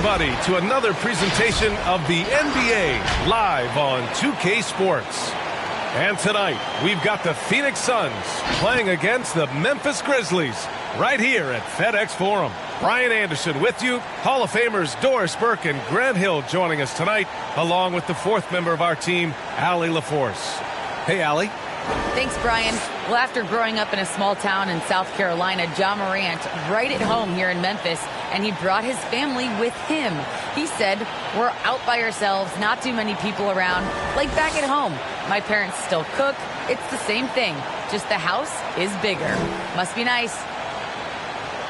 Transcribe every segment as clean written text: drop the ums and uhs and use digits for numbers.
everybody, to another presentation of the NBA live on 2K Sports. And tonight, we've got the Phoenix Suns playing against the Memphis Grizzlies right here at FedEx Forum. Brian Anderson with you, Hall of Famers Doris Burke and Grant Hill joining us tonight, along with the fourth member of our team, Allie LaForce. Hey, Allie. Thanks, Brian. Well, after growing up in a small town in South Carolina, Morant right at home here in Memphis, and he brought his family with him. He said, "We're out by ourselves, not too many people around, like back at home. My parents still cook. It's the same thing, just the house is bigger. Must be nice."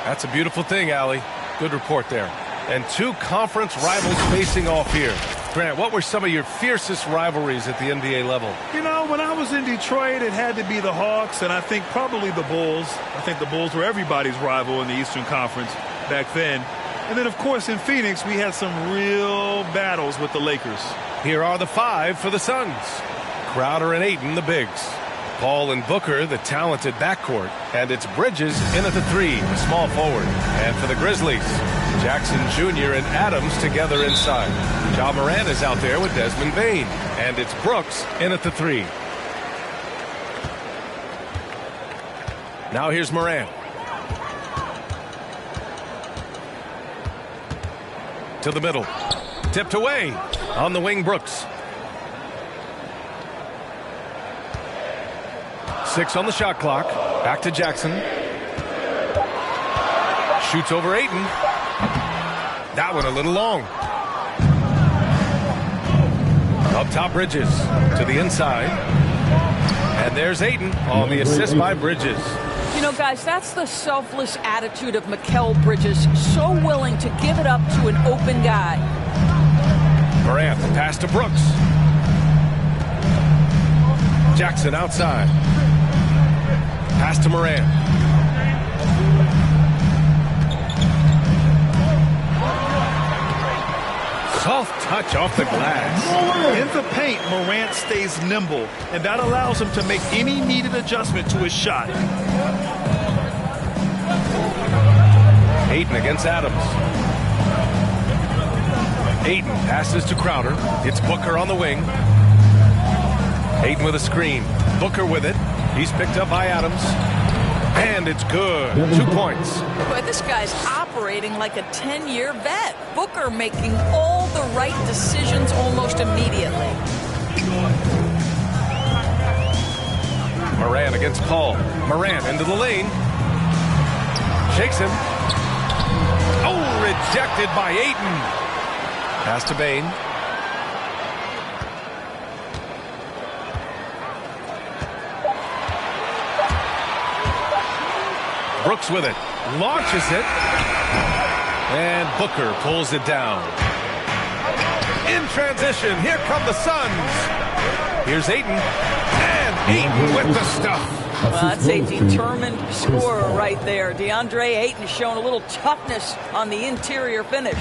That's a beautiful thing, Allie. Good report there. And two conference rivals facing off here. Grant, what were some of your fiercest rivalries at the NBA level? You know, when I was in Detroit, it had to be the Hawks, and I think probably the Bulls. I think the Bulls were everybody's rival in the Eastern Conference back then. And then, of course, in Phoenix, we had some real battles with the Lakers. Here are the five for the Suns. Crowder and Ayton, the bigs. Paul and Booker, the talented backcourt. And it's Bridges in at the three, the small forward. And for the Grizzlies, Jackson Jr. and Adams together inside. Ja Morant is out there with Desmond Bane. And it's Brooks in at the three. Now here's Morant. To the middle. Tipped away. On the wing, Brooks. 6 on the shot clock. Back to Jackson. Shoots over Ayton. That one a little long. Up top, Bridges to the inside. And there's Ayton on the assist by Bridges. You know, guys, that's the selfless attitude of Mikal Bridges. So willing to give it up to an open guy. Morant, pass to Brooks. Jackson outside. Pass to Morant. Soft touch off the glass. In the paint, Morant stays nimble, and that allows him to make any needed adjustment to his shot. Ayton against Adams. Ayton passes to Crowder. It's Booker on the wing. Ayton with a screen. Booker with it. He's picked up by Adams. And it's good. 2 points. Boy, this guy's operating like a 10-year vet. Booker making all the right decisions almost immediately. Morant against Paul. Morant into the lane. Shakes him. Oh, rejected by Ayton. Pass to Bane. Brooks with it. Launches it. And Booker pulls it down. In transition, here come the Suns. Here's Ayton. And Ayton with the stuff. Well, that's a determined scorer right there. DeAndre Ayton showing a little toughness on the interior finish.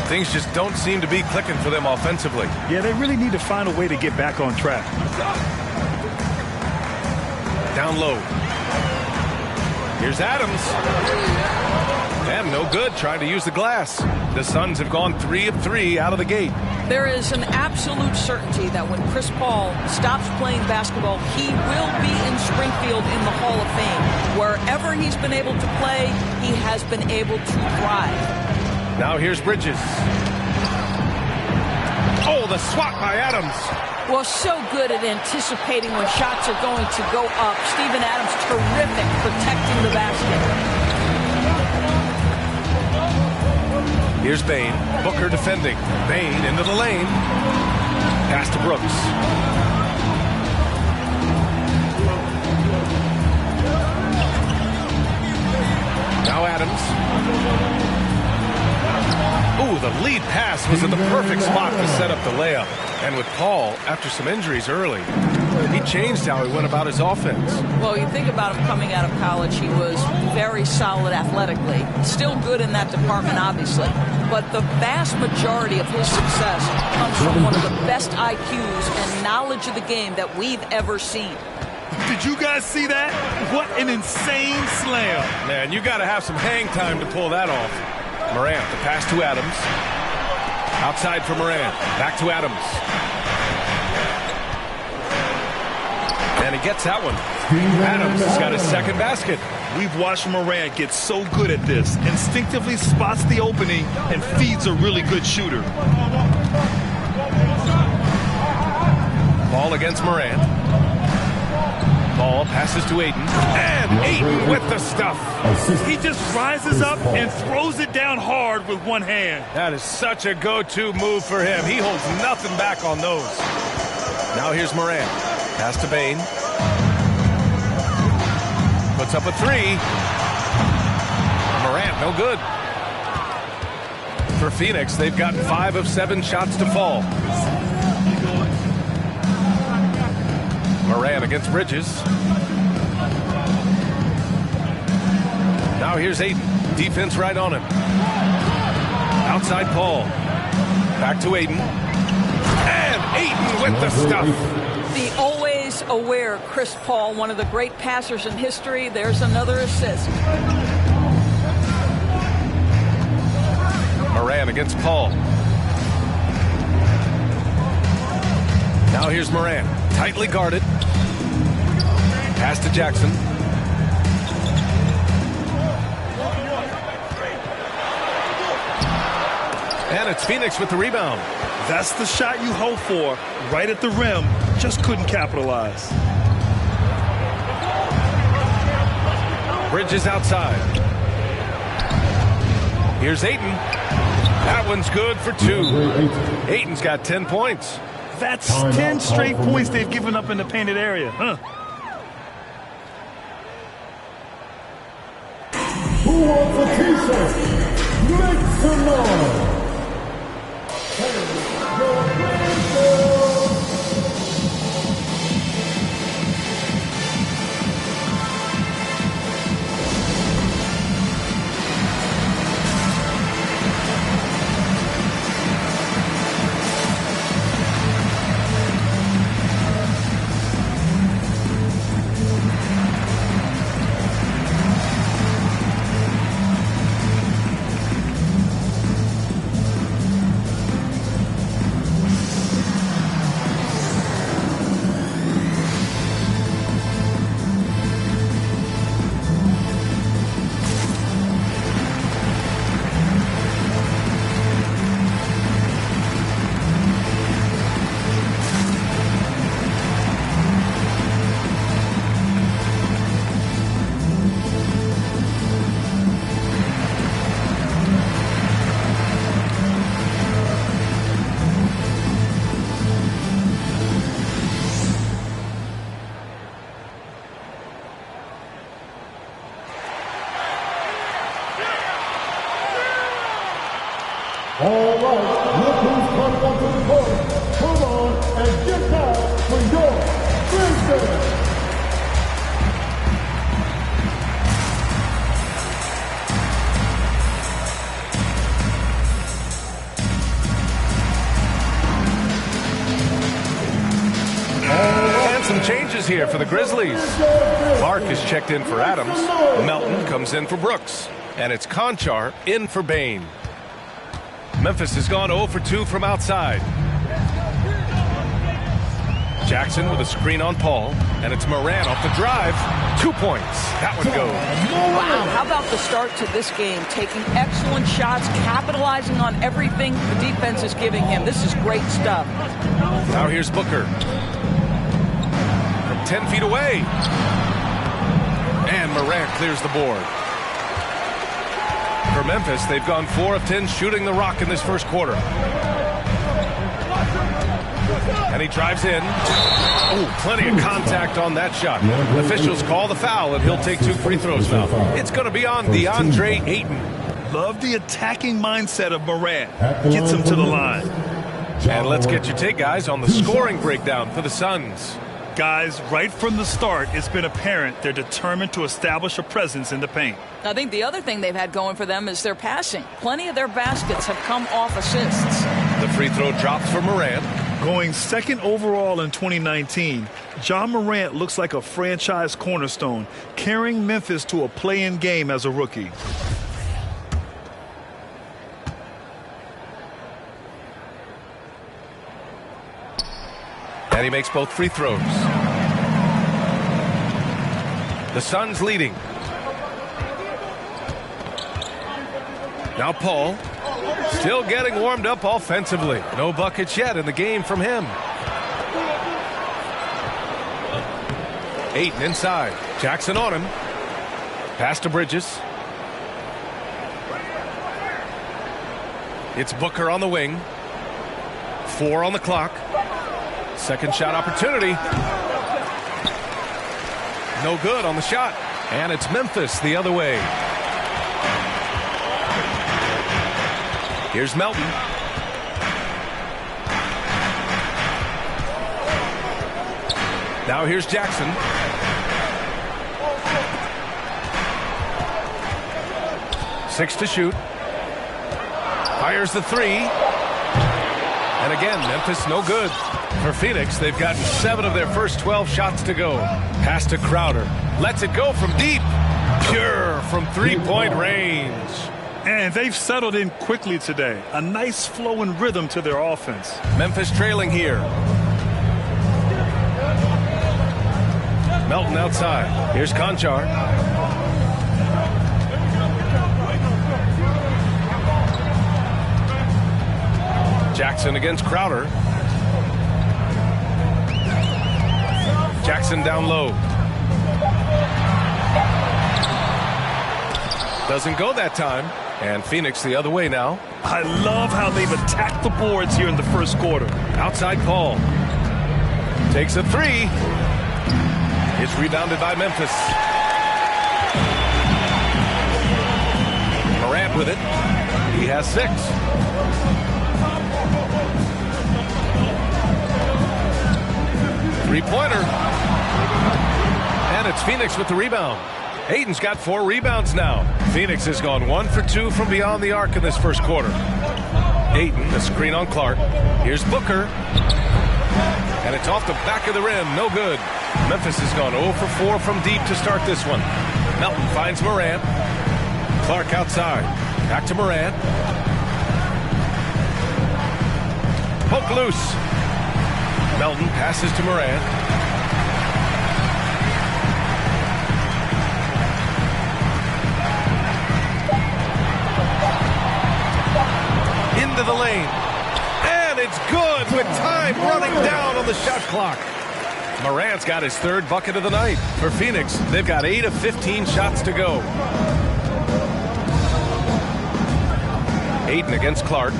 Things just don't seem to be clicking for them offensively. Yeah, they really need to find a way to get back on track. Down low. Here's Adams. And no good, trying to use the glass. The Suns have gone 3 of 3 out of the gate. There is an absolute certainty that when Chris Paul stops playing basketball, he will be in Springfield in the Hall of Fame. Wherever he's been able to play, he has been able to thrive. Now here's Bridges. Oh, the swat by Adams. Well, so good at anticipating when shots are going to go up. Steven Adams, terrific protecting the basket. Here's Bane. Booker defending. Bane into the lane. Pass to Brooks. Now Adams. Ooh, the lead pass was in the perfect spot to set up the layup. And with Paul, after some injuries early, he changed how he went about his offense. Well, you think about him coming out of college, he was very solid athletically. Still good in that department, obviously. But the vast majority of his success comes from one of the best IQs and knowledge of the game that we've ever seen. Did you guys see that? What an insane slam. Man, you got to have some hang time to pull that off. Morant, the pass to Adams. Outside for Morant. Back to Adams. And he gets that one. Adams has got his second basket. We've watched Morant get so good at this. Instinctively spots the opening and feeds a really good shooter. Ball against Morant. Ball passes to Ayton. And Ayton with the stuff. He just rises up and throws it down hard with one hand. That is such a go-to move for him. He holds nothing back on those. Now here's Morant. Pass to Bane. Puts up a three. Morant, no good. For Phoenix, they've gotten 5 of 7 shots to fall. Morant against Bridges. Now here's Ayton. Defense right on him. Outside Paul. Back to Ayton. And Ayton with the stuff. The always aware Chris Paul, one of the great passers in history. There's another assist. Morant against Paul. Now here's Morant. Tightly guarded. Pass to Jackson. And it's Phoenix with the rebound. That's the shot you hope for. Right at the rim. Just couldn't capitalize. Bridges outside. Here's Ayton. That one's good for 2. Ayton's got 10 points. That's 10 straight points they've given up in the painted area. Who wants a t-shirt? Make some noise. All right, look who's coming onto the court. Come on and get down for your business. And some changes here for the Grizzlies. Clark is checked in for Adams. Melton comes in for Brooks. And it's Conchar in for Bane. Memphis has gone 0 for 2 from outside. Jackson with a screen on Paul. And it's Morant off the drive. 2 points. That one goes. Wow, how about the start to this game? Taking excellent shots, capitalizing on everything the defense is giving him. This is great stuff. Now here's Booker. From 10 feet away. And Morant clears the board. For Memphis, they've gone 4 of 10 shooting the rock in this first quarter. And he drives in. Oh, plenty of contact on that shot. Officials call the foul, and he'll take 2 free throws now. It's going to be on DeAndre Ayton. Love the attacking mindset of Morant. Gets him to the line. And let's get your take, guys, on the scoring breakdown for the Suns. Guys, right from the start, it's been apparent they're determined to establish a presence in the paint. I think the other thing they've had going for them is their passing. Plenty of their baskets have come off assists. The free throw drops for Morant. Going second overall in 2019, Ja Morant looks like a franchise cornerstone, carrying Memphis to a play-in game as a rookie. And he makes both free throws. The Suns leading. Now Paul, still getting warmed up offensively. No buckets yet in the game from him. Ayton inside. Jackson on him. Pass to Bridges. It's Booker on the wing. 4 on the clock. Second shot opportunity. No good on the shot. And it's Memphis the other way. Here's Melton. Now here's Jackson. Six to shoot. Fires the three. And again, Memphis no good. For Phoenix, they've gotten 7 of their first 12 shots to go. Pass to Crowder. Lets it go from deep. Pure from three-point range. And they've settled in quickly today. A nice flow and rhythm to their offense. Memphis trailing here. Melton outside. Here's Conchar. Jackson against Crowder. Jackson down low. Doesn't go that time. And Phoenix the other way now. I love how they've attacked the boards here in the first quarter. Outside Paul. Takes a three. It's rebounded by Memphis. Morant with it. He has 6. Three-pointer. And it's Phoenix with the rebound. Ayton's got 4 rebounds now. Phoenix has gone 1 for 2 from beyond the arc in this first quarter. Ayton, the screen on Clark. Here's Booker. And it's off the back of the rim. No good. Memphis has gone 0 for 4 from deep to start this one. Melton finds Morant. Clark outside. Back to Morant. Poke loose. Melton passes to Morant. Into the lane. And it's good with time running down on the shot clock. Morant's got his 3rd bucket of the night. For Phoenix, they've got 8 of 15 shots to go. Ayton against Clark.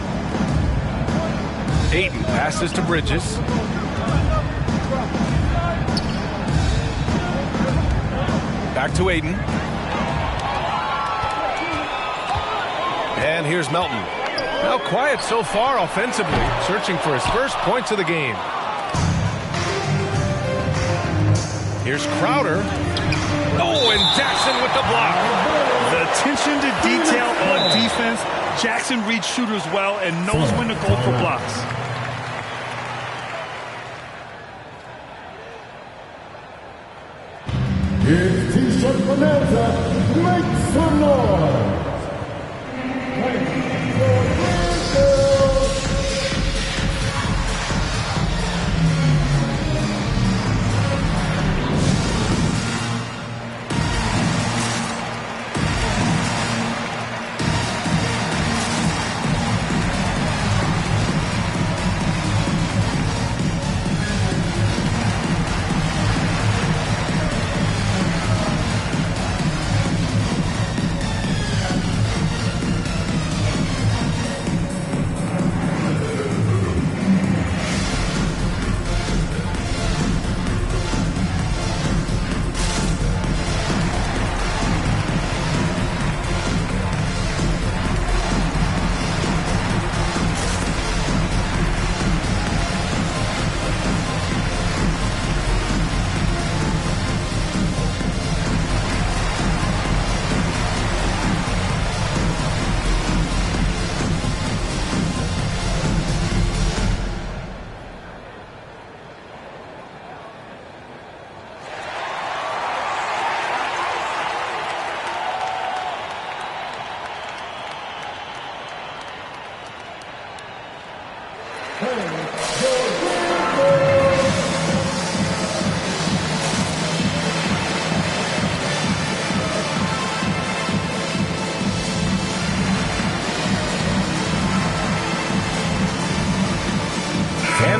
Ayton passes to Bridges. Back to Ayton. And here's Melton. Now quiet so far offensively, searching for his first points of the game. Here's Crowder. Oh, and Jackson with the block. The attention to detail on defense. Jackson reads shooters well and knows when to go for blocks. His T-shirt bonanza makes some noise.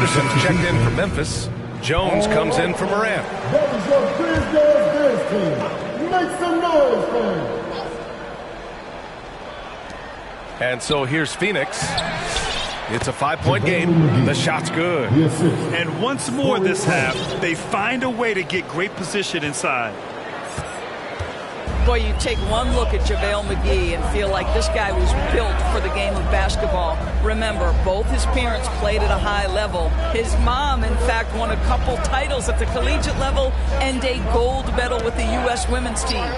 Anderson's checked in for Memphis. Jones comes in for Morant. That is your Grizz team. Make some noise, fans. And so here's Phoenix. It's a 5-point game. The shot's good. And once more this half, they find a way to get great position inside. Boy, you take one look at Javale Mcgee and feel like this guy was built for the game of basketball. Remember, both his parents played at a high level. His mom, in fact, won a couple titles at the collegiate level and a gold medal with the U.S. women's team.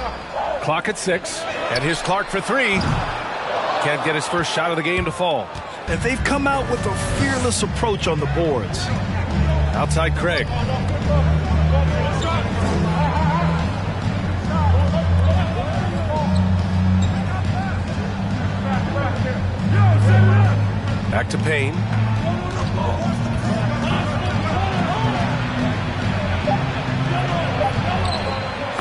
Clock at 6, and here's Clark for 3. Can't get his first shot of the game to fall. And they've come out with a fearless approach on the boards. Outside Craig. Back to Payne.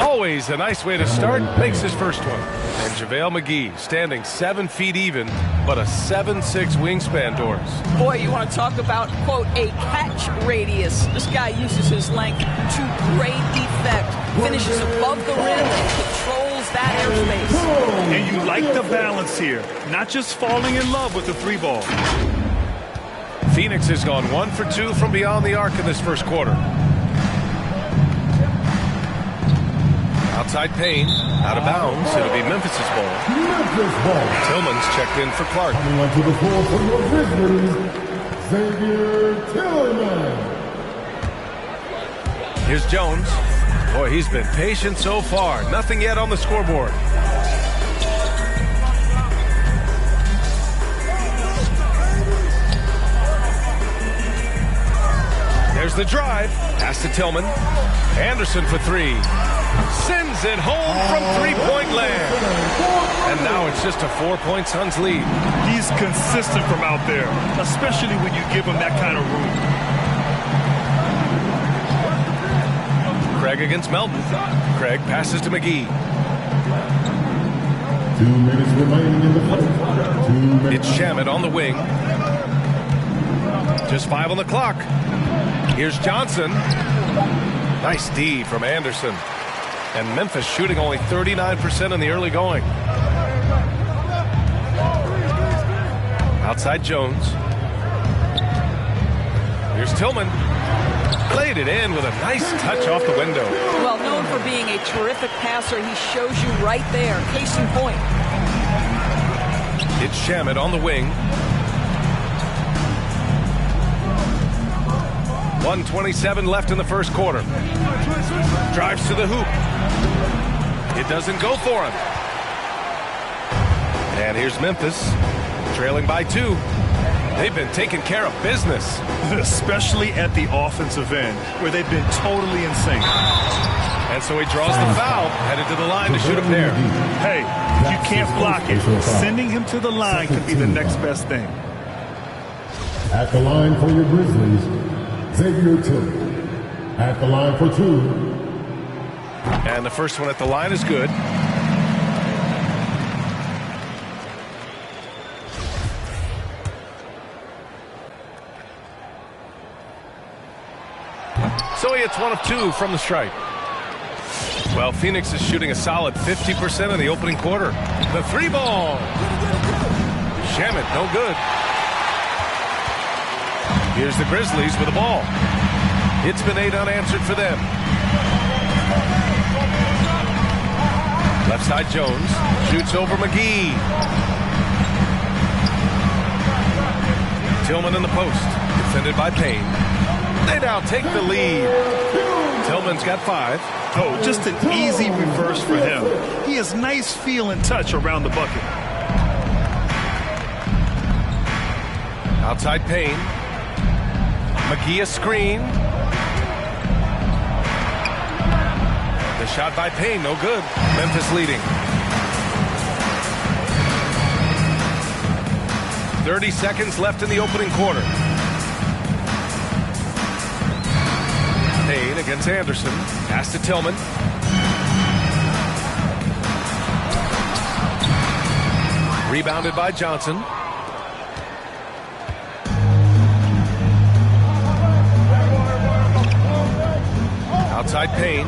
Always a nice way to start. Makes his first one. And Javale Mcgee standing 7 feet even, but a 7'6" wingspan, Doris. Boy, you want to talk about, quote, a catch radius. This guy uses his length to great effect. Finishes above the rim and controls that airspace. And you like the balance here. Not just falling in love with the 3-ball. Phoenix has gone 1 for 2 from beyond the arc in this first quarter. Outside Payne, out of bounds. It'll be Memphis's ball. Tillman's checked in for Clark. Coming onto the floor for your Grizzlies, Xavier Tillman. Here's Jones. Boy, he's been patient so far. Nothing yet on the scoreboard. There's the drive. Pass to Tillman. Anderson for 3. Sends it home from 3-point land. And now it's just a 4-point Suns lead. He's consistent from out there, especially when you give him that kind of room. Craig against Melton. Craig passes to Mcgee. 2 minutes remaining in the fight. 2 minutes. It's Shamet on the wing. Just 5 on the clock. Here's Johnson. Nice D from Anderson. And Memphis shooting only 39% in the early going. Outside Jones. Here's Tillman. Played it in with a nice touch off the window. Well, known for being a terrific passer, he shows you right there. Case in point. It's Shamet on the wing. 1:27 left in the first quarter. Drives to the hoop. It doesn't go for him. And here's Memphis, trailing by 2. They've been taking care of business. Especially at the offensive end, where they've been totally in sync. And so he draws the foul, headed to the line to shoot a pair. Hey, if you can't block it, sending him to the line could be the next best thing. At the line for your Grizzlies, Xavier Tillman. At the line for 2. And the first one at the line is good. So he hits 1 of 2 from the stripe. Well, Phoenix is shooting a solid 50% in the opening quarter. The 3-ball. Shamet, no good. Here's the Grizzlies with the ball. It's been 8 unanswered for them. Left side Jones shoots over Mcgee. Tillman in the post, defended by Payne. They now take the lead. Tillman's got 5. Oh, just an easy reverse for him. He has nice feel and touch around the bucket. Outside Payne. Mcgee a screen. The shot by Payne, no good. Memphis leading. 30 seconds left in the opening quarter. Payne against Anderson. Pass to Tillman. Rebounded by Johnson. Outside Payne.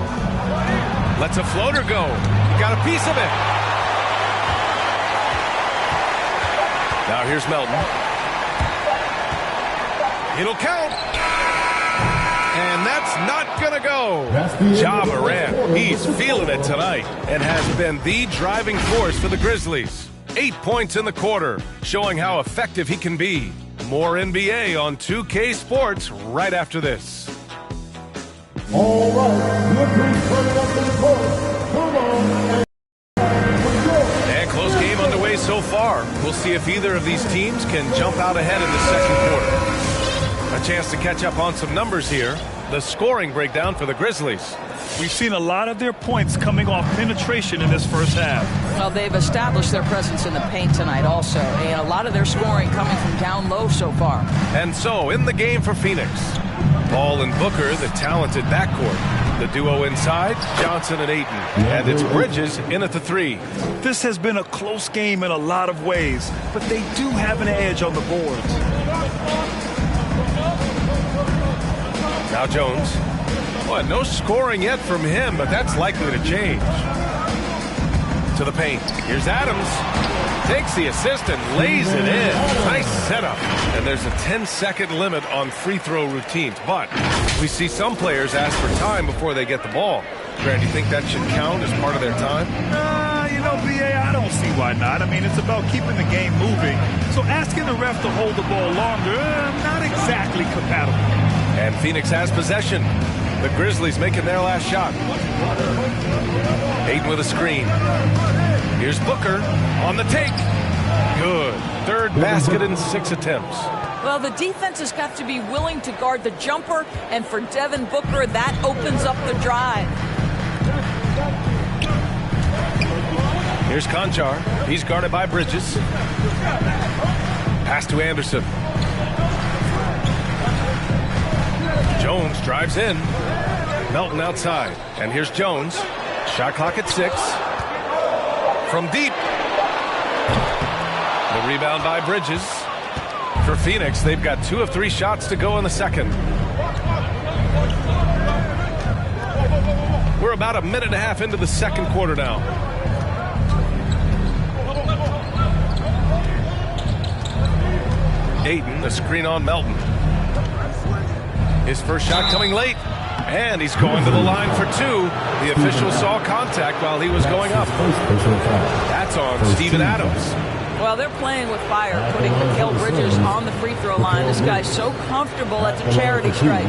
Lets a floater go. He got a piece of it. Now here's Melton. It'll count. And that's not going to go. Javale Morant, he's feeling it tonight and has been the driving force for the Grizzlies. 8 points in the quarter, showing how effective he can be. More NBA on 2K Sports right after this. All right, look who's coming up in the court. Come on. And close game underway so far. We'll see if either of these teams can jump out ahead in the second quarter. A chance to catch up on some numbers here. The scoring breakdown for the Grizzlies. We've seen a lot of their points coming off penetration in this first half. Well, they've established their presence in the paint tonight also, and a lot of their scoring coming from down low so far. And so, in the game for Phoenix, Paul and Booker, the talented backcourt. The duo inside, Johnson and Ayton. And it's Bridges in at the 3. This has been a close game in a lot of ways, but they do have an edge on the boards. Now Jones. Boy, no scoring yet from him, but that's likely to change. To the paint. Here's Adams. Takes the assist and lays it in. Nice setup. And there's a 10-second limit on free throw routines. But we see some players ask for time before they get the ball. Grant, do you think that should count as part of their time? You know, B.A., I don't see why not. I mean, it's about keeping the game moving. So asking the ref to hold the ball longer, not exactly compatible. And Phoenix has possession. The Grizzlies making their last shot. Ayton with a screen. Here's Booker on the take. Good. Third basket in 6 attempts. Well, the defense has got to be willing to guard the jumper, and for Devin Booker, that opens up the drive. Here's Conchar. He's guarded by Bridges. Pass to Anderson. Jones drives in. Melton outside. And here's Jones. Shot clock at 6. From deep. The rebound by Bridges. For Phoenix, they've got 2 of 3 shots to go in the second. We're about a minute and a half into the second quarter now. Ayton, a screen on Melton. His first shot coming late, and he's going to the line for 2. The official saw contact while he was going up. That's on Steven Adams. Well, they're playing with fire, putting Mikal Bridges on the free throw line. This guy's so comfortable at the charity stripe.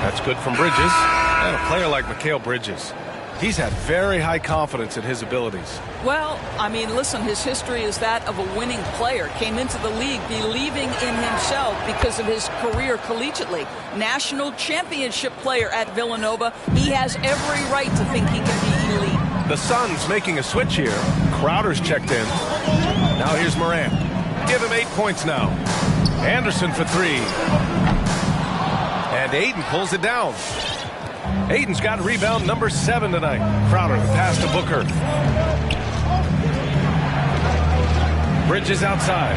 That's good from Bridges. And a player like Mikal Bridges, he's had very high confidence in his abilities. Well, I mean, listen, his history is that of a winning player. Came into the league believing in himself because of his career collegiately. National championship player at Villanova. He has every right to think he can be elite. The Suns making a switch here. Crowder's checked in. Now here's Morant. Give him 8 points now. Anderson for 3. And Ayton pulls it down. Ayton's got rebound number 7 tonight. Crowder, the pass to Booker. Bridges outside.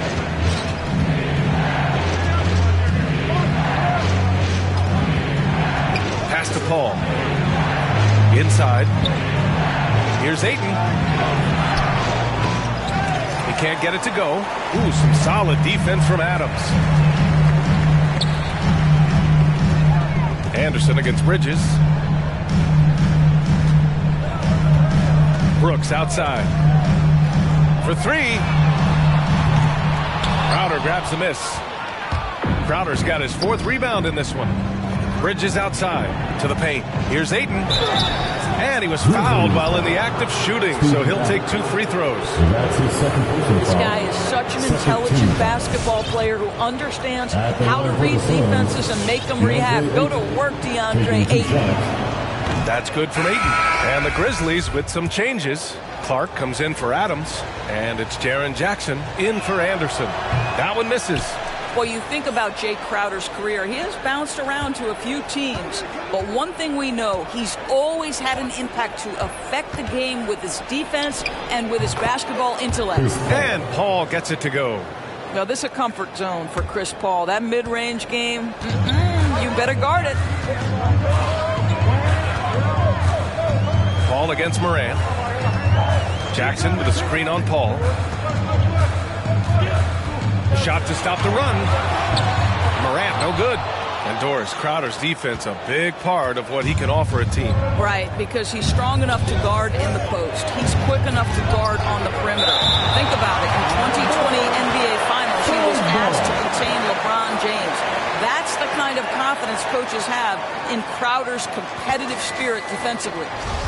Pass to Paul. Inside. Here's Ayton. He can't get it to go. Ooh, some solid defense from Adams. Anderson against Bridges. Brooks outside. For 3. Crowder grabs the miss. Crowder's got his 4th rebound in this one. Bridges outside to the paint. Here's Ayton. And he was fouled while in the act of shooting, so he'll take 2 free throws. This guy is such an intelligent basketball player who understands how to read defenses and make them react. Go to work, DeAndre Ayton. That's good from Ayton. And the Grizzlies with some changes. Clark comes in for Adams, and it's Jaren Jackson in for Anderson. That one misses. Well, you think about Jay Crowder's career. He has bounced around to a few teams. But one thing we know, he's always had an impact to affect the game with his defense and with his basketball intellect. And Paul gets it to go. Now, this is a comfort zone for Chris Paul. That mid-range game, you better guard it. Paul against Morant. Jackson with a screen on Paul. Shot to stop the run. Morant, no good. And Doris, Crowder's defense, a big part of what he can offer a team. Right, because he's strong enough to guard in the post. He's quick enough to guard on the perimeter. Think about it. In 2020 NBA Finals, he was asked to contain LeBron James. That's the kind of confidence coaches have in Crowder's competitive spirit defensively.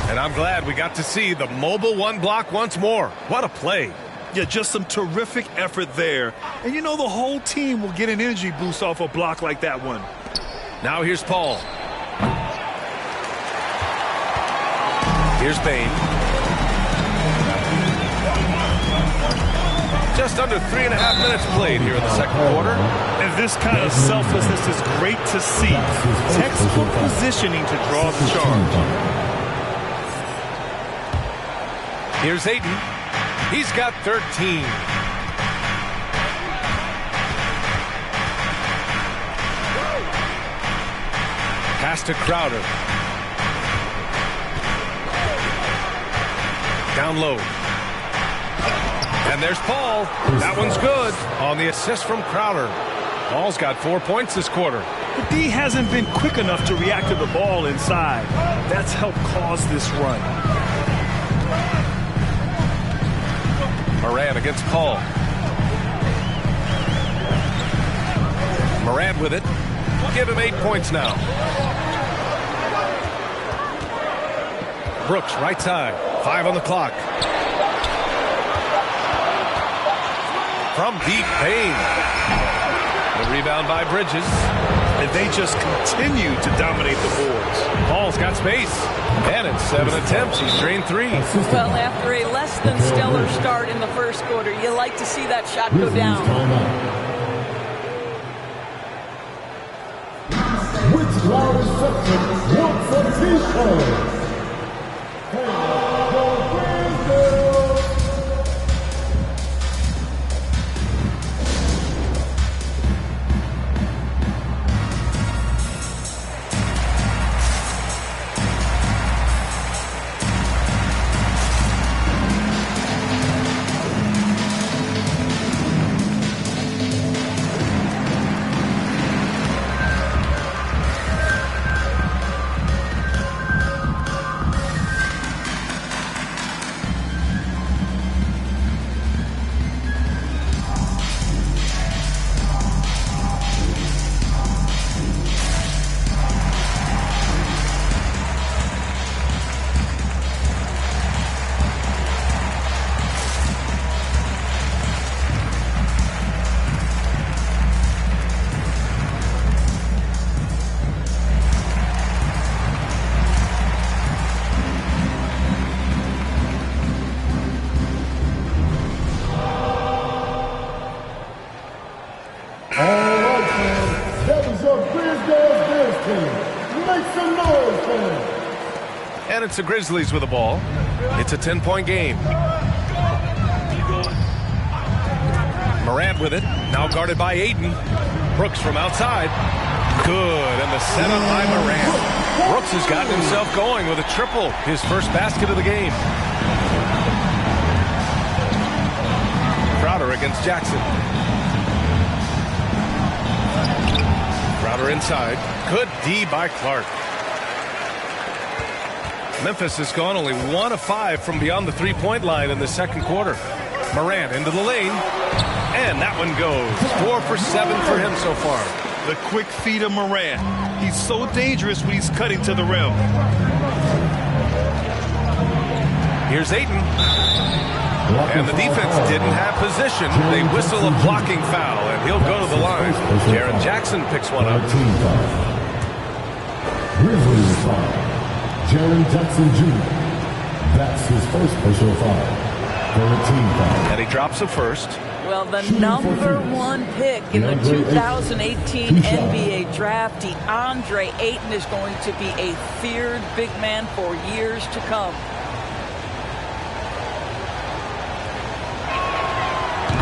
And I'm glad we got to see the mobile one block once more. What a play. Yeah, just some terrific effort there. And you know the whole team will get an energy boost off a block like that one. Now here's Paul. Here's Bain. Just under 3.5 minutes played here in the second quarter. And this kind of selflessness is great to see. Textbook positioning to draw the charge. Here's Ayton. He's got 13. Pass to Crowder. Down low. And there's Paul. That one's good on the assist from Crowder. Paul's got 4 points this quarter. The D hasn't been quick enough to react to the ball inside. That's helped cause this run. Morant against Paul. Morant with it. Give him 8 points now. Brooks, right side. 5 on the clock. From deep, Payne. The rebound by Bridges. And they just continue to dominate the boards. Paul's got space. And in 7 attempts, he's drained 3. Well, after a less than stellar start in the first quarter, you like to see that shot go down. Which loud section wants a t-shirt? And it's the Grizzlies with the ball. It's a 10-point game. Morant with it. Now guarded by Ayton. Brooks from outside. Good. And the setup by Morant. Brooks has gotten himself going with a triple. His first basket of the game. Crowder against Jackson. Crowder inside. Good D by Clark. Memphis has gone only 1 of 5 from beyond the three-point line in the second quarter. Morant into the lane. And that one goes. 4 for 7 for him so far. The quick feed of Morant. He's so dangerous when he's cutting to the rim. Here's Ayton. And the defense didn't have position. They whistle a blocking foul, and he'll go to the line. Jaren Jackson picks one up. Grizzlies foul. Jaren Jackson Jr. That's his first personal foul. 13 foul. And he drops the first. Well, the number 1 pick in the 2018 NBA draft, DeAndre Ayton, is going to be a feared big man for years to come.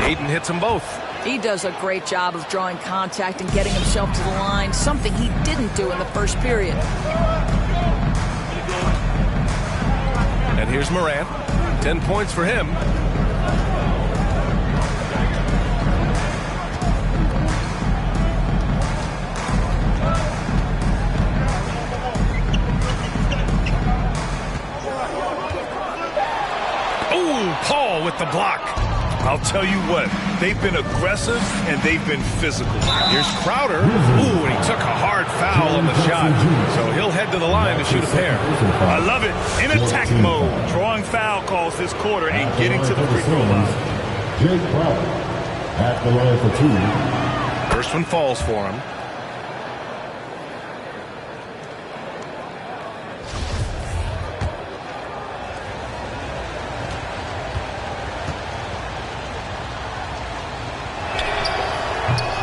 Ayton hits them both. He does a great job of drawing contact and getting himself to the line, something he didn't do in the first period. And here's Morant. 10 points for him. Oh, Paul with the block. I'll tell you what, they've been aggressive and they've been physical. Here's Crowder. Ooh, and he took a hard foul on the shot. So he'll head to the line to shoot a pair. I love it. In attack mode. Drawing foul calls this quarter and getting to the free throw line. Jake Crowder at the line for 2. First one falls for him.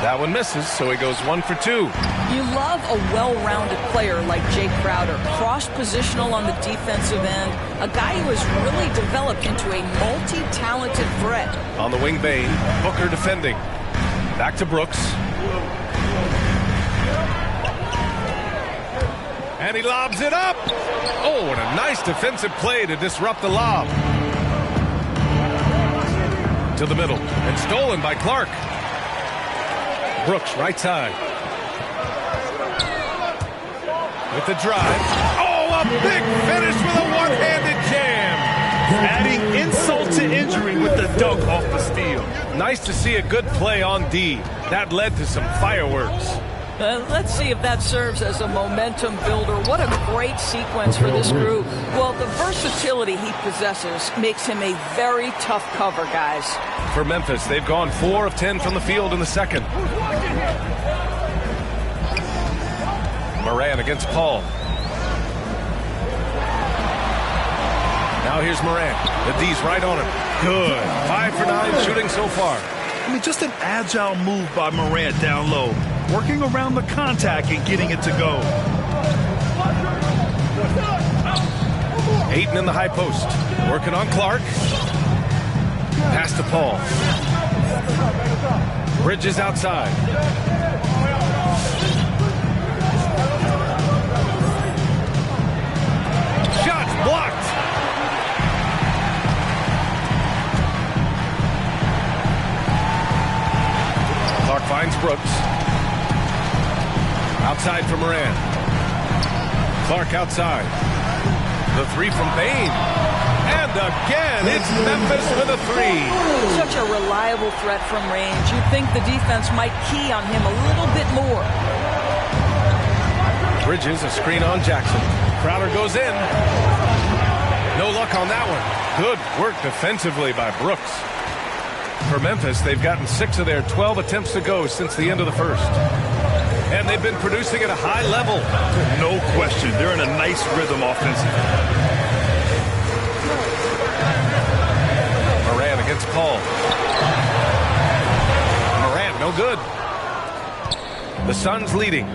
That one misses, so he goes 1 for 2. You love a well-rounded player like Jake Crowder, cross-positional on the defensive end, a guy who has really developed into a multi-talented threat. On the wing, Bain. Booker defending. Back to Brooks. And he lobs it up. Oh, what a nice defensive play to disrupt the lob. To the middle, and stolen by Clark. Brooks, right side. With the drive. Oh, a big finish with a one-handed jam. Adding insult to injury with the dunk off the steal. Nice to see a good play on D. That led to some fireworks. Let's see if that serves as a momentum builder. What a great sequence for this group. Well, the versatility he possesses makes him a very tough cover, guys. For Memphis, they've gone 4 of 10 from the field in the second. Morant against Paul. Now here's Morant. The D's right on him. Good. 5 for 9 shooting so far. I mean, just an agile move by Morant down low. Working around the contact and getting it to go. Ayton in the high post. Working on Clark. Pass to Paul. Bridges outside. Shots blocked. Clark finds Brooks. Outside for Morant. Clark outside. The three from Bain. And again, it's Memphis with a three. Such a reliable threat from range. You'd think the defense might key on him a little bit more. Bridges, a screen on Jackson. Crowder goes in. No luck on that one. Good work defensively by Brooks. For Memphis, they've gotten 6 of their 12 attempts to go since the end of the first. And they've been producing at a high level. No question. They're in a nice rhythm offensively. Morant against Paul. Morant, no good. The Suns leading.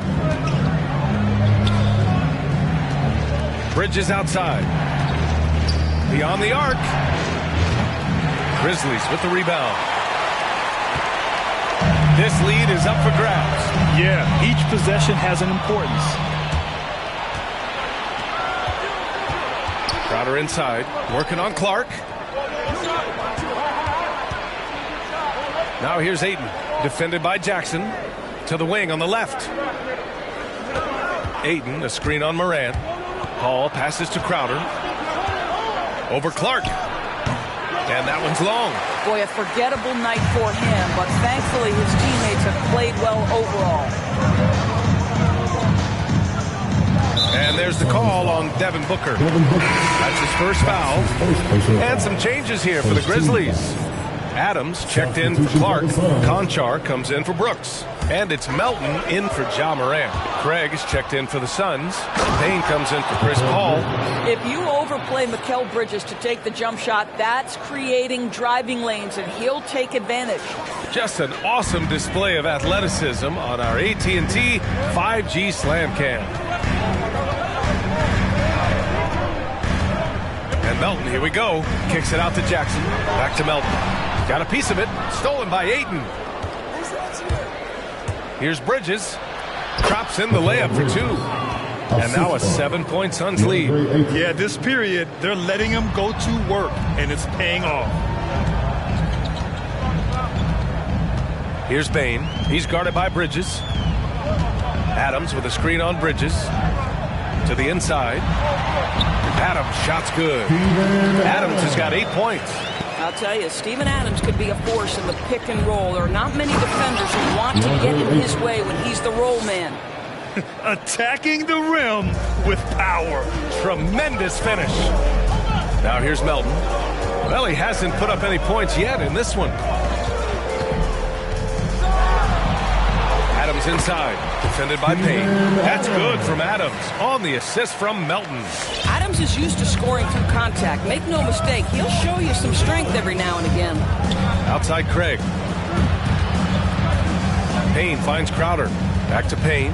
Bridges outside. Beyond the arc. Grizzlies with the rebound. This lead is up for grabs. Yeah, each possession has an importance. Crowder inside, working on Clark. Now here's Ayton, defended by Jackson. To the wing on the left. Ayton, a screen on Morant. Paul passes to Crowder. Over Clark. And that one's long. Boy, a forgettable night for him, but thankfully his teammates have played well overall. And there's the call on Devin Booker. That's his first foul. And some changes here for the Grizzlies. Adams checked in for Clark. Conchar comes in for Brooks. And it's Melton in for Ja Morant. Craig is checked in for the Suns. Payne comes in for Chris Paul. If you overplay Mikal Bridges to take the jump shot, that's creating driving lanes, and he'll take advantage. Just an awesome display of athleticism on our AT&T 5G Slam Cam. And Melton, here we go. Kicks it out to Jackson. Back to Melton. Got a piece of it. Stolen by Ayton. Here's Bridges. Drops in the layup for 2. And now a 7-point Suns lead. Yeah, this period, they're letting him go to work, and it's paying off. Here's Bane. He's guarded by Bridges. Adams with a screen on Bridges. To the inside. Adams, shot's good. Adams has got 8 points. I'll tell you, Steven Adams could be a force in the pick and roll. There are not many defenders who want to get in his way when he's the roll man. Attacking the rim with power. Tremendous finish. Now here's Melton. Well, he hasn't put up any points yet in this one. Adams inside, defended by Payne. That's good from Adams on the assist from Melton. Adams is used to scoring through contact. Make no mistake, he'll show you some strength every now and again. Outside Craig. Payne finds Crowder. Back to Payne.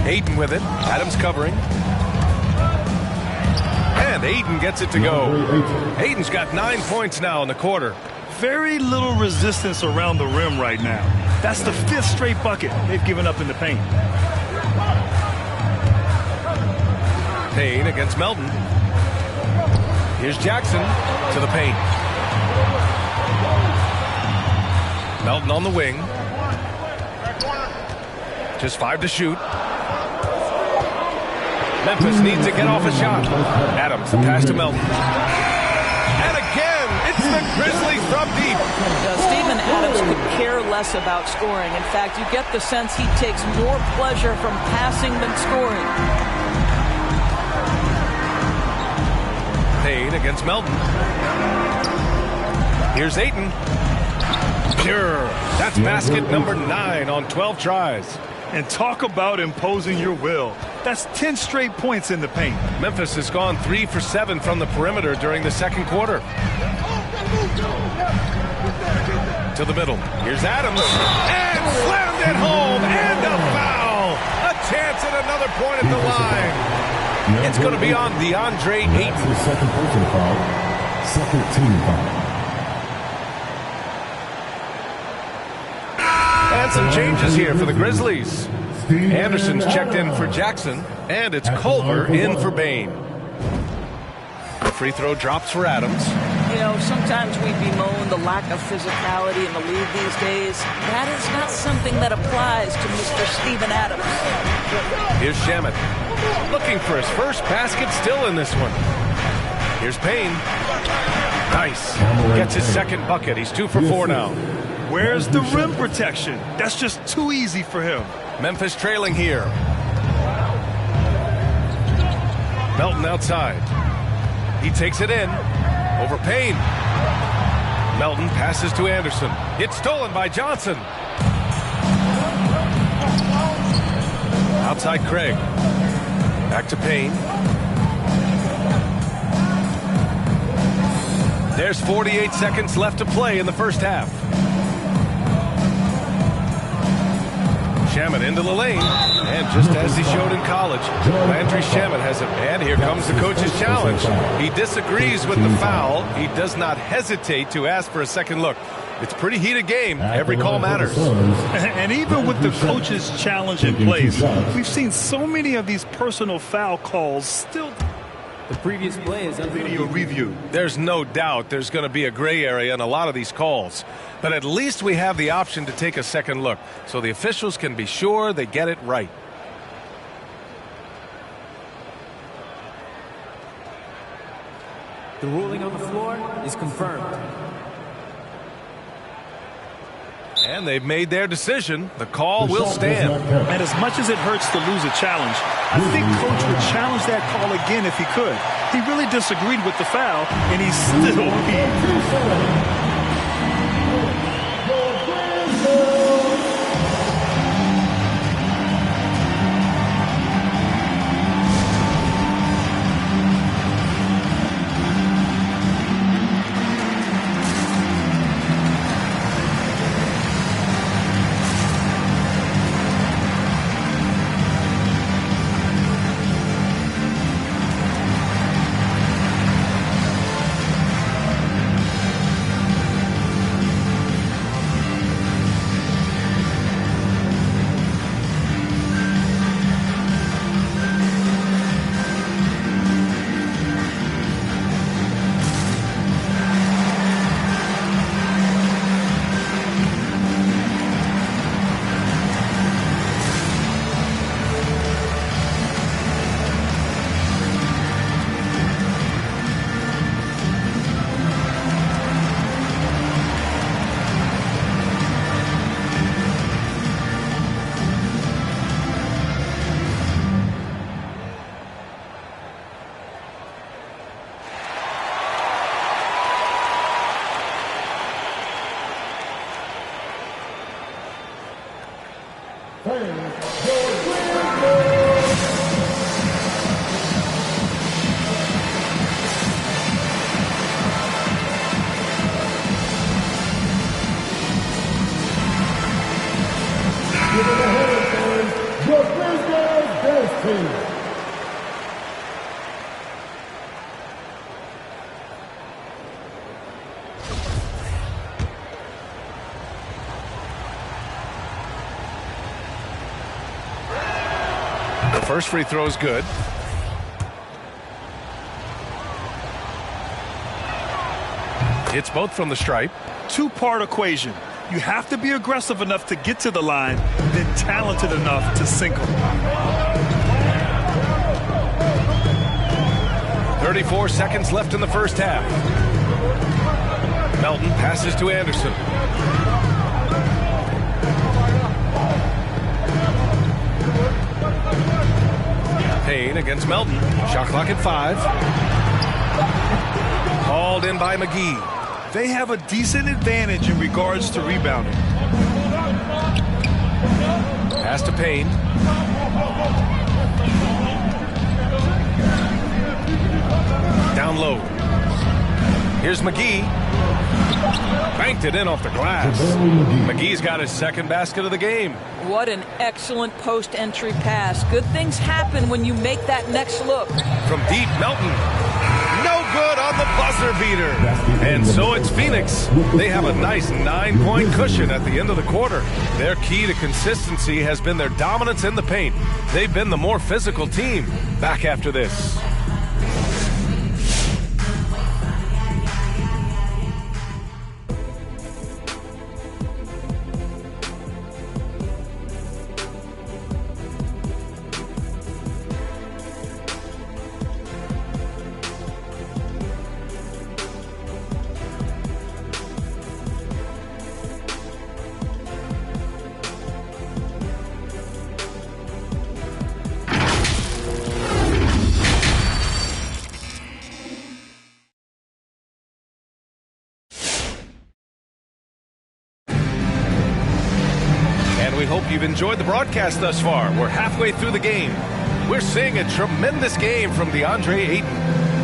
Ayton with it. Adams covering. And Ayton gets it to go. Ayton's got 9 points now in the quarter. Very little resistance around the rim right now. That's the 5th straight bucket they've given up in the paint. Payne against Melton. Here's Jackson to the paint. Melton on the wing. Just 5 to shoot. Memphis needs to get off a shot. Adams, the pass to Melton. And again, it's the Grizzlies from deep. Steven Adams could care less about scoring. In fact, you get the sense he takes more pleasure from passing than scoring. Payne against Melton. Here's Ayton. Pure. That's basket number 9 on 12 tries. And talk about imposing your will. That's 10 straight points in the paint. Memphis has gone 3 for 7 from the perimeter during the second quarter. To the middle. Here's Adams. And slammed it home. And a foul. A chance at another point at the line. It's going to be on DeAndre Ayton. That's the second personal foul. Second team foul. And some changes here for the Grizzlies. Anderson's checked in for Jackson, and it's Culver in for Bane. The free throw drops for Adams. You know, sometimes we bemoan the lack of physicality in the league these days. That is not something that applies to Mr. Steven Adams. Here's Shamet, looking for his first basket still in this one. Here's Payne. Nice. Gets his second bucket. He's 2 for 4 now. Where's the rim protection? That's just too easy for him. Memphis trailing here. Melton outside. He takes it in. Over Payne. Melton passes to Anderson. It's stolen by Johnson. Outside Craig. Back to Payne. There's 48 seconds left to play in the first half. Shamet into the lane, and just as he showed in college, Landry Shamet has it. And here comes the coach's challenge. He disagrees with the foul. He does not hesitate to ask for a second look. It's a pretty heated game. Every call matters. And even with the coach's challenge in place, we've seen so many of these personal foul calls still. The previous play is under Video review. There's no doubt there's going to be a gray area in a lot of these calls. But at least we have the option to take a second look, so the officials can be sure they get it right. The ruling on the floor is confirmed. And they've made their decision. The call will stand. And as much as it hurts to lose a challenge, I think Coach would challenge that call again if he could. He really disagreed with the foul, and he's still here. team. The first free throw is good. It's both from the stripe. Two-part equation. You have to be aggressive enough to get to the line, then talented enough to sink them. 34 seconds left in the first half. Melton passes to Anderson. Payne against Melton. Shot clock at 5. Called in by McGee. They have a decent advantage in regards to rebounding. Pass to Payne. Down low. Here's McGee. Banked it in off the glass. McGee's got his second basket of the game. What an excellent post-entry pass. Good things happen when you make that next look. From deep, Melton. No good on the buzzer beater. And so it's Phoenix. They have a nice 9-point cushion at the end of the quarter. Their key to consistency has been their dominance in the paint. They've been the more physical team. Back after this. We hope you've enjoyed the broadcast thus far. We're halfway through the game. We're seeing a tremendous game from DeAndre Ayton.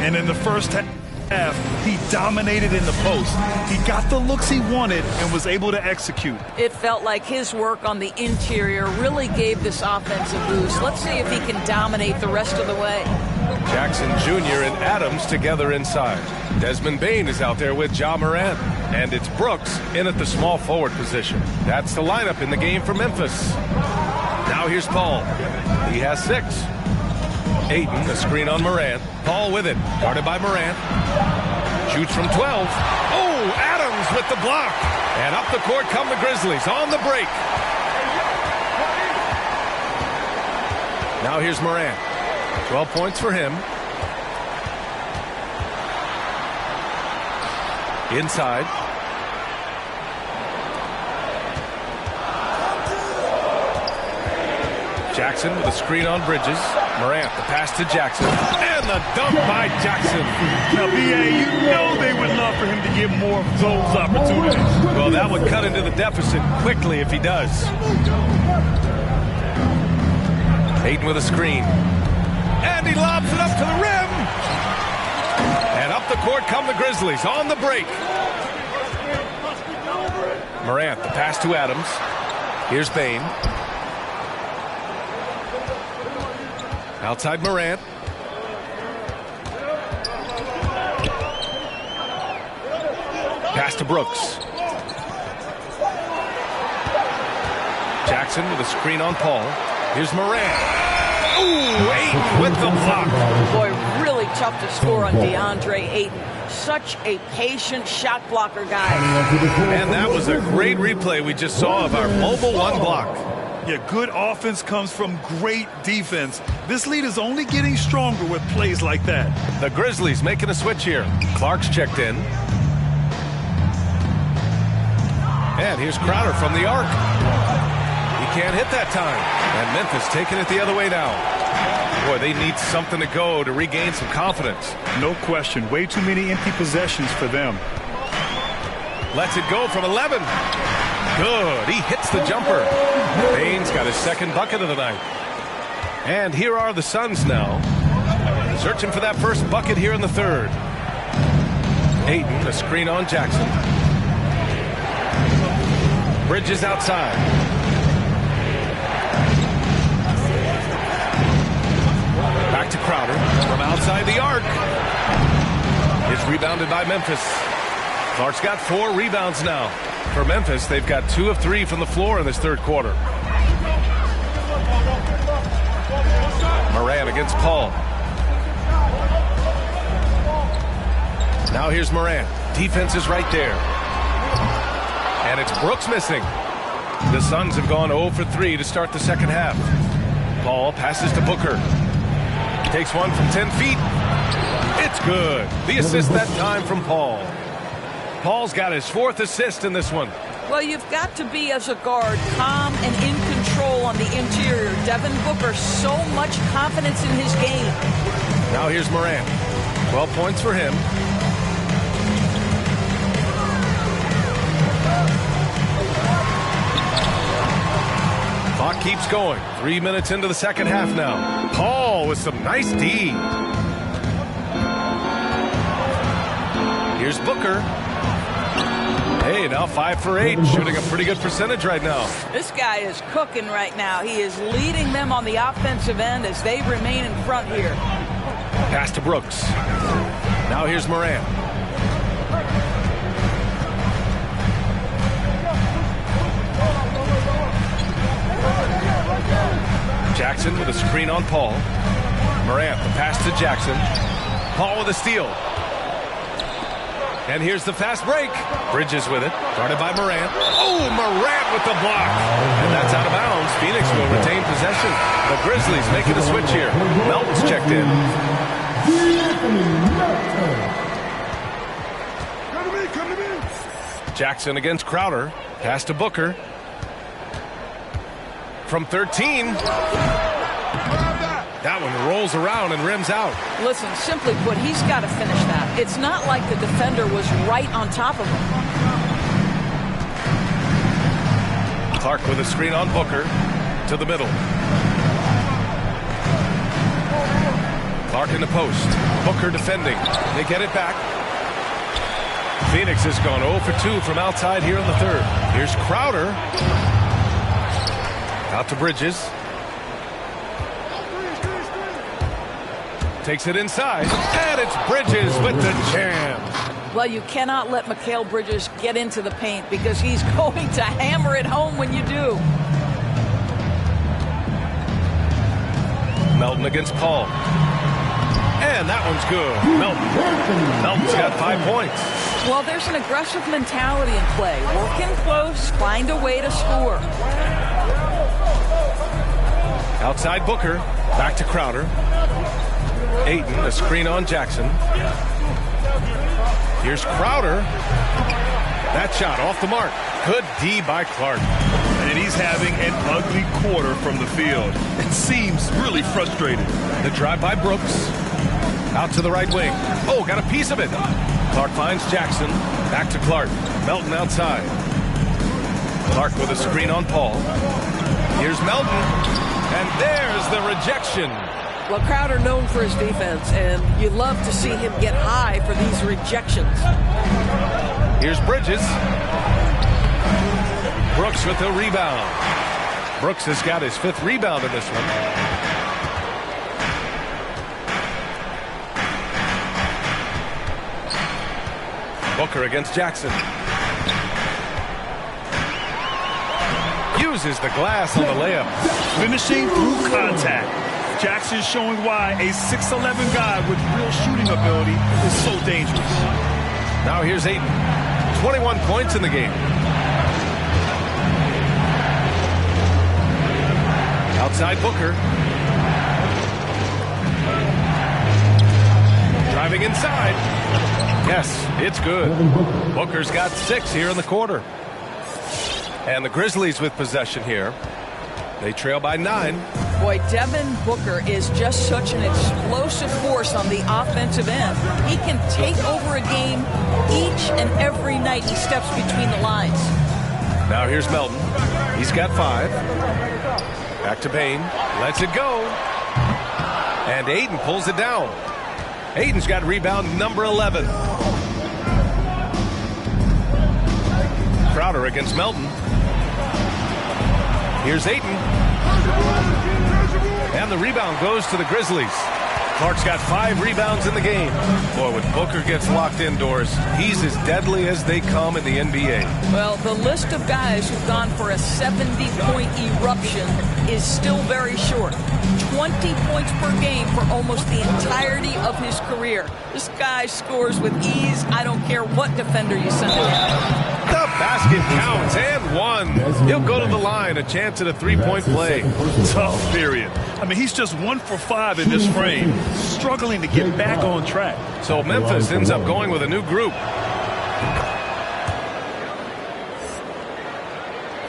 And in the first half, he dominated in the post. He got the looks he wanted and was able to execute. It felt like his work on the interior really gave this offense a boost. Let's see if he can dominate the rest of the way. Jackson Jr. and Adams together inside. Desmond Bane is out there with Ja Morant. And it's Brooks in at the small forward position. That's the lineup in the game for Memphis. Now here's Paul. He has 6. Ayton, a screen on Morant. Paul with it. Guarded by Morant. Shoots from 12. Oh, Adams with the block. And up the court come the Grizzlies on the break. Now here's Morant. 12 points for him. Inside. Jackson with a screen on Bridges. Morant, the pass to Jackson. And the dunk by Jackson. Now, B.A., you know they would love for him to get more of those opportunities. Well, that would cut into the deficit quickly if he does. Ayton with a screen. And he lobs it up to the rim. And up the court come the Grizzlies on the break. Morant, the pass to Adams. Here's Bane. Outside Morant. Pass to Brooks. Jackson with a screen on Paul. Here's Morant. Ooh, Ayton with the block. Boy, really tough to score on DeAndre Ayton. Such a patient shot blocker guy. And that was a great replay we just saw of our mobile one block. Yeah, good offense comes from great defense. This lead is only getting stronger with plays like that. The Grizzlies making a switch here. Clark's checked in. And here's Crowder from the arc. He can't hit that time. And Memphis taking it the other way now. Boy, they need something to go to regain some confidence. No question. Way too many empty possessions for them. Lets it go from 11. Good. He hits the jumper. Bane's got his second bucket of the night. And here are the Suns now. Searching for that first bucket here in the third. Ayton, a screen on Jackson. Bridges outside. rebounded by Memphis. Clark's got 4 rebounds now. For Memphis, they've got 2 of 3 from the floor in this third quarter. Morant against Paul. Now here's Morant. Defense is right there. And it's Brooks missing. The Suns have gone 0 for 3 to start the second half. Paul passes to Booker. Takes one from 10 feet. It's good. The assist that time from Paul. Paul's got his 4th assist in this one. Well, you've got to be, as a guard, calm and in control on the interior. Devin Booker, so much confidence in his game. Now here's Morant. 12 points for him. Clock keeps going. 3 minutes into the second half now. Paul with some nice D. Here's Booker. Hey, now 5 for 8, shooting a pretty good percentage right now. This guy is cooking right now. He is leading them on the offensive end as they remain in front here. Pass to Brooks. Now here's Morant. Jackson with a screen on Paul. Morant, the pass to Jackson. Paul with a steal. And here's the fast break. Bridges with it. Guarded by Morant. Oh, Morant with the block. And that's out of bounds. Phoenix will retain possession. The Grizzlies making a switch here. Melton's checked in. Jackson against Crowder. Pass to Booker. From 13. That one rolls around and rims out. Listen, simply put, he's got to finish that. It's not like the defender was right on top of him. Clark with a screen on Booker to the middle. Clark in the post. Booker defending. They get it back. Phoenix has gone 0 for 2 from outside here in the third. Here's Crowder. Out to Bridges. Takes it inside, and it's Bridges with the jam. Well, you cannot let Mikal Bridges get into the paint because he's going to hammer it home when you do. Melton against Paul. And that one's good. Melton's got 5 points. Well, there's an aggressive mentality in play. Working close, find a way to score. Outside Booker, back to Crowder. Ayton, a screen on Jackson. Here's Crowder. That shot off the mark. Good D by Clark. And he's having an ugly quarter from the field. It seems really frustrated. The drive by Brooks. Out to the right wing. Oh, got a piece of it. Clark finds Jackson. Back to Clark. Melton outside. Clark with a screen on Paul. Here's Melton. And there's the rejection. Well, Crowder known for his defense, and you love to see him get high for these rejections. Here's Bridges. Brooks with the rebound. Brooks has got his 5th rebound in this one. Booker against Jackson. Uses the glass on the layup. Finishing through contact. Jackson showing why a 6'11 guy with real shooting ability is so dangerous. Now here's Ayton. 21 points in the game. Outside Booker. Driving inside. Yes, it's good. Booker's got 6 here in the quarter. And the Grizzlies with possession here. They trail by 9. Boy, Devin Booker is just such an explosive force on the offensive end. He can take over a game each and every night he steps between the lines. Now here's Melton. He's got 5. Back to Bain. Lets it go. And Ayton pulls it down. Ayton's got rebound number 11. Crowder against Melton. Here's Ayton. And the rebound goes to the Grizzlies. Clark's got 5 rebounds in the game. Boy, when Booker gets locked indoors, he's as deadly as they come in the NBA. Well, the list of guys who've gone for a 70-point eruption is still very short. 20 points per game for almost the entirety of his career. This guy scores with ease. I don't care what defender you send him. The basket counts and one. He'll go to the line, a chance at a 3-point play. Tough period. I mean, he's just 1 for 5 in this frame, struggling to get back on track. So Memphis ends up going with a new group.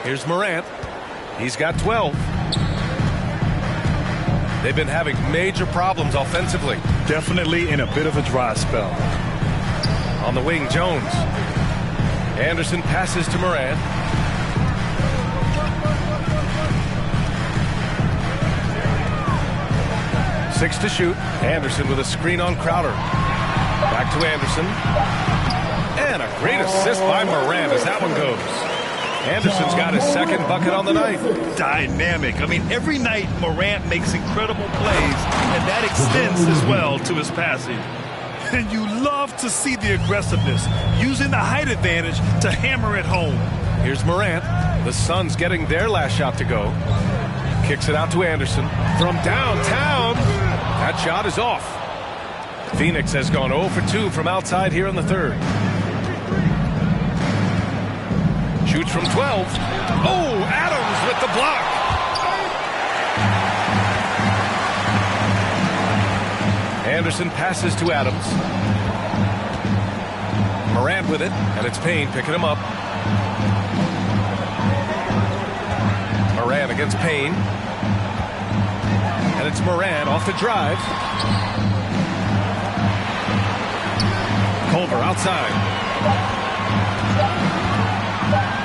Here's Morant. He's got 12. They've been having major problems offensively. Definitely in a bit of a dry spell. On the wing, Jones. Anderson passes to Morant. Six to shoot. Anderson with a screen on Crowder. Back to Anderson. And a great assist by Morant as that one goes. Anderson's got his second bucket on the night. Dynamic. I mean, every night Morant makes incredible plays, and that extends as well to his passing. And you love to see the aggressiveness, using the height advantage to hammer it home. Here's Morant. The Suns getting their last shot to go. Kicks it out to Anderson. From downtown. That shot is off. Phoenix has gone 0 for 2 from outside here in the third. Shoots from 12. Oh, Adams with the block. Anderson passes to Adams. Morant with it, and it's Payne picking him up. Morant against Payne. And it's Morant off the drive. Culver outside.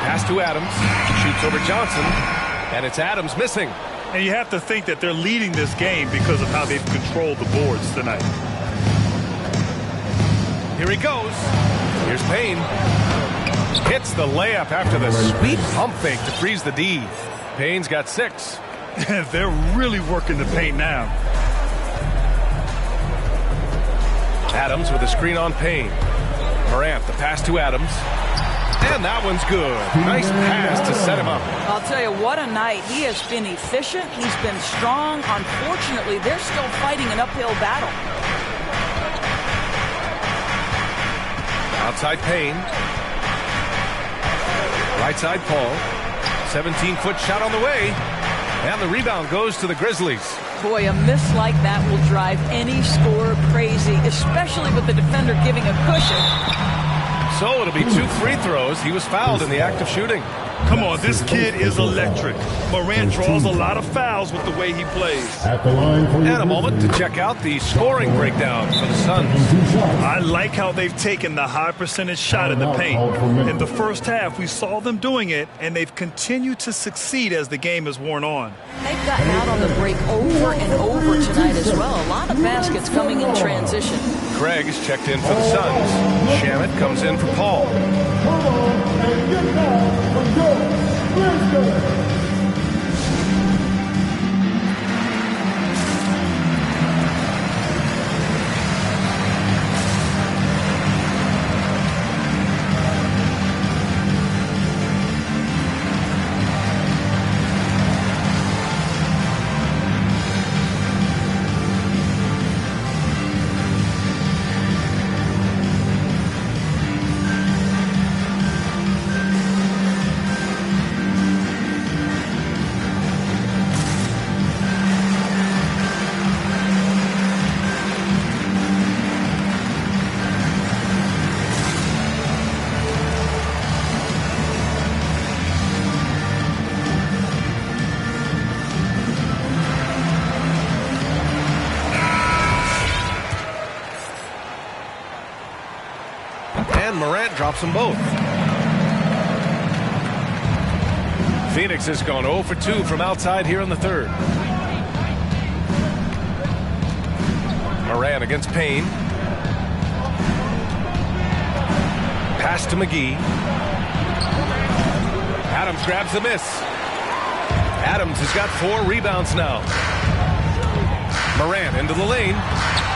Pass to Adams. Shoots over Johnson. And it's Adams missing. And you have to think that they're leading this game because of how they've controlled the boards tonight. Here he goes. Here's Payne. Hits the layup after the sweet pump fake to freeze the D. Payne's got 6. They're really working the paint now. Adams with a screen on Payne. Morant, the pass to Adams. And that one's good. Nice pass to set him up. I'll tell you, what a night. He has been efficient. He's been strong. Unfortunately, they're still fighting an uphill battle. Outside Payne. Right side Paul. 17-foot shot on the way. And the rebound goes to the Grizzlies. Boy, a miss like that will drive any scorer crazy, especially with the defender giving a cushion. So it'll be 2 free throws. He was fouled in the act of shooting. Come on, this kid is electric. Morant draws a lot of fouls with the way he plays. And a moment to check out the scoring breakdown for the Suns. I like how they've taken the high percentage shot in the paint. In the first half, we saw them doing it, and they've continued to succeed as the game has worn on. They've gotten out on the break over and over tonight as well. A lot of baskets coming in transition. Craig is checked in for the Suns. Shamet comes in for Paul. And Morant drops them both. Phoenix has gone 0 for 2 from outside here in the third. Morant against Payne. Pass to McGee. Adams grabs the miss. Adams has got 4 rebounds now. Morant into the lane.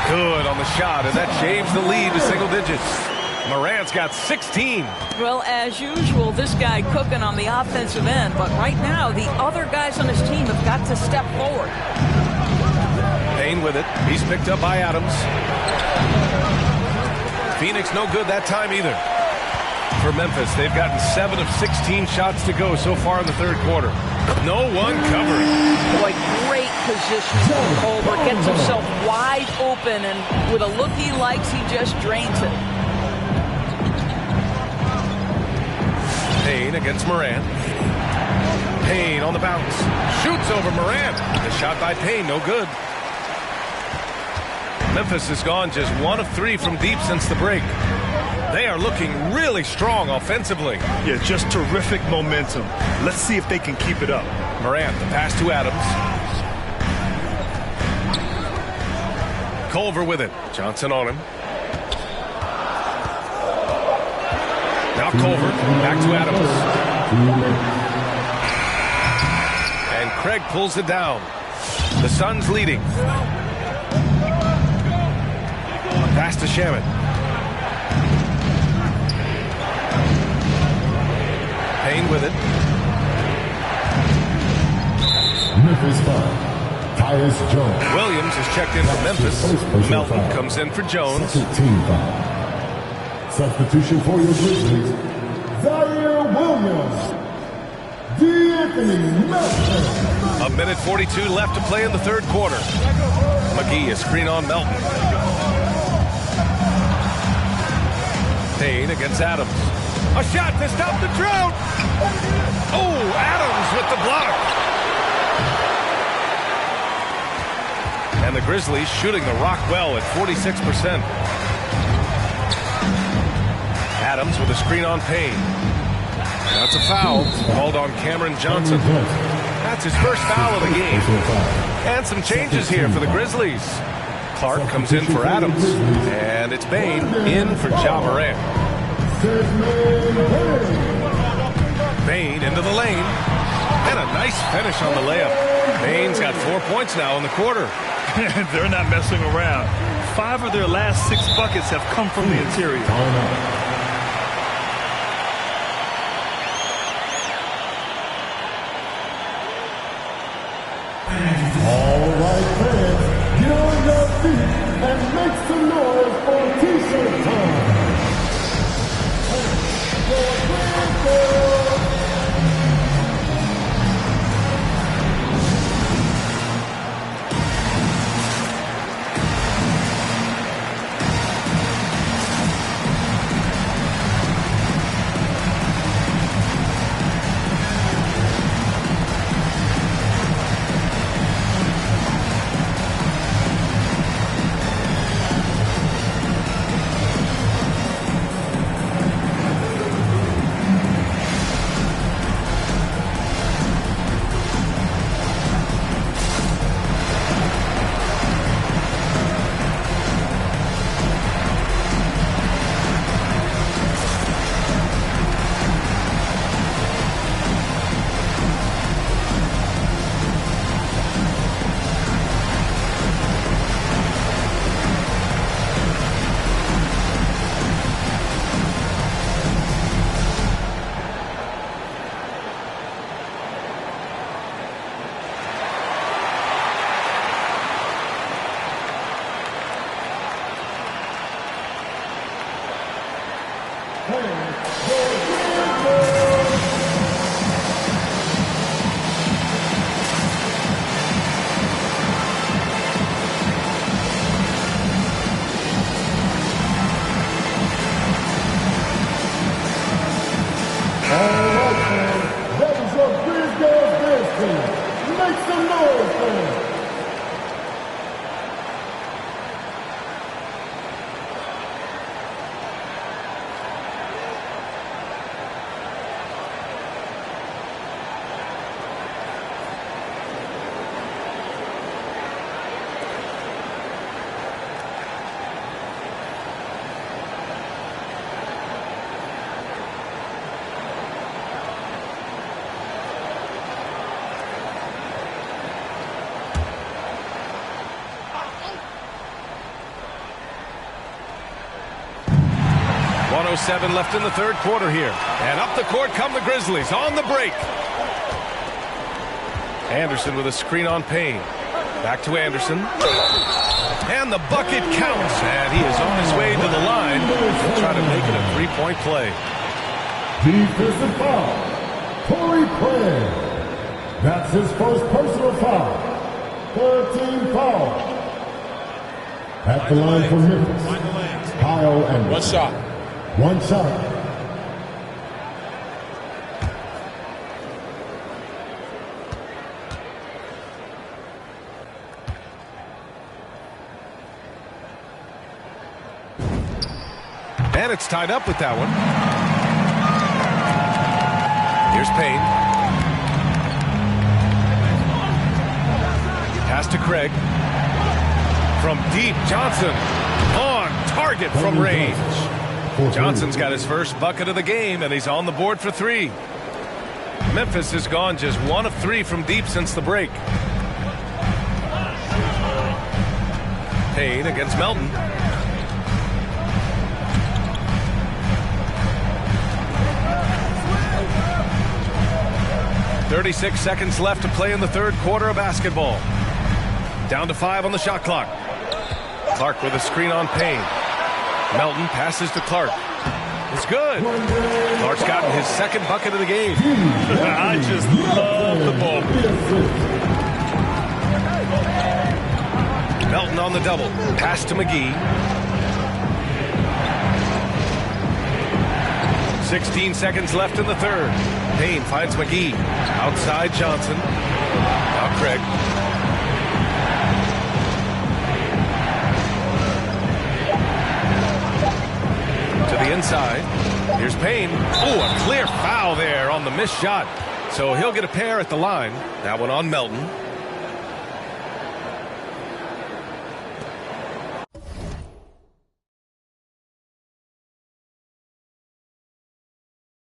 Good on the shot, and that shaves the lead to single digits. Morant's got 16. Well, as usual, this guy cooking on the offensive end, but right now the other guys on his team have got to step forward. Payne with it. He's picked up by Adams. Phoenix no good that time either. For Memphis, they've gotten 7 of 16 shots to go so far in the third quarter. No one covering. Boy, great positioning from Culver. Gets himself wide open, and with a look he likes, he just drains it. Payne against Morant. Payne on the bounce. Shoots over Morant. The shot by Payne, no good. Memphis has gone just 1 of 3 from deep since the break. They are looking really strong offensively. Yeah, just terrific momentum. Let's see if they can keep it up. Morant, the pass to Adams. Culver with it. Johnson on him. Now Culver, back to Adams. And Craig pulls it down. The Suns leading. Pass to Shamet. Payne with it. Memphis foul. Tyus Jones. Williams is checked in for Memphis. Melton comes in for Jones. Second team foul. Substitution for your Grizzlies. Zaire Williams. D'Anthony Melton. A minute 42 left to play in the third quarter. McGee is screen on Melton. Payne against Adams. A shot to stop the drought. Oh, Adams with the block. And the Grizzlies shooting the rock well at 46%. Adams with a screen on Payne. That's a foul called on Cameron Johnson. That's his first foul of the game. And some changes here for the Grizzlies. Clark comes in for Adams, and it's Payne in for Ja Morant. Payne into the lane, and a nice finish on the layup. Payne's got 4 points now in the quarter. They're not messing around. 5 of their last 6 buckets have come from the interior. All right, fans, get on your feet and make some noise for T-shirt time. 1:07 left in the third quarter here. And up the court come the Grizzlies on the break. Anderson with a screen on Payne. Back to Anderson. And the bucket counts. And he is on his way to the line to try to make it a three-point play. Defensive foul. Torrey Craig. That's his first personal foul. Third team foul. At the line for Memphis, Kyle Anderson. One shot. One shot. And it's tied up with that one. Here's Payne. Pass to Craig. From deep, Johnson on target from range. Johnson's got his first bucket of the game, and he's on the board for three. Memphis has gone just 1 of 3 from deep since the break. Payne against Melton. .36 seconds left to play in the third quarter of basketball. Down to 5 on the shot clock. Clark with a screen on Payne. Melton passes to Clark. It's good. Clark's gotten his second bucket of the game. I just love the ball. Melton on the double. Pass to McGee. 16 seconds left in the third. Payne finds McGee. Outside Johnson. Now Craig. To the inside. Here's Payne. Oh, a clear foul there on the missed shot. So he'll get a pair at the line. That one on Melton.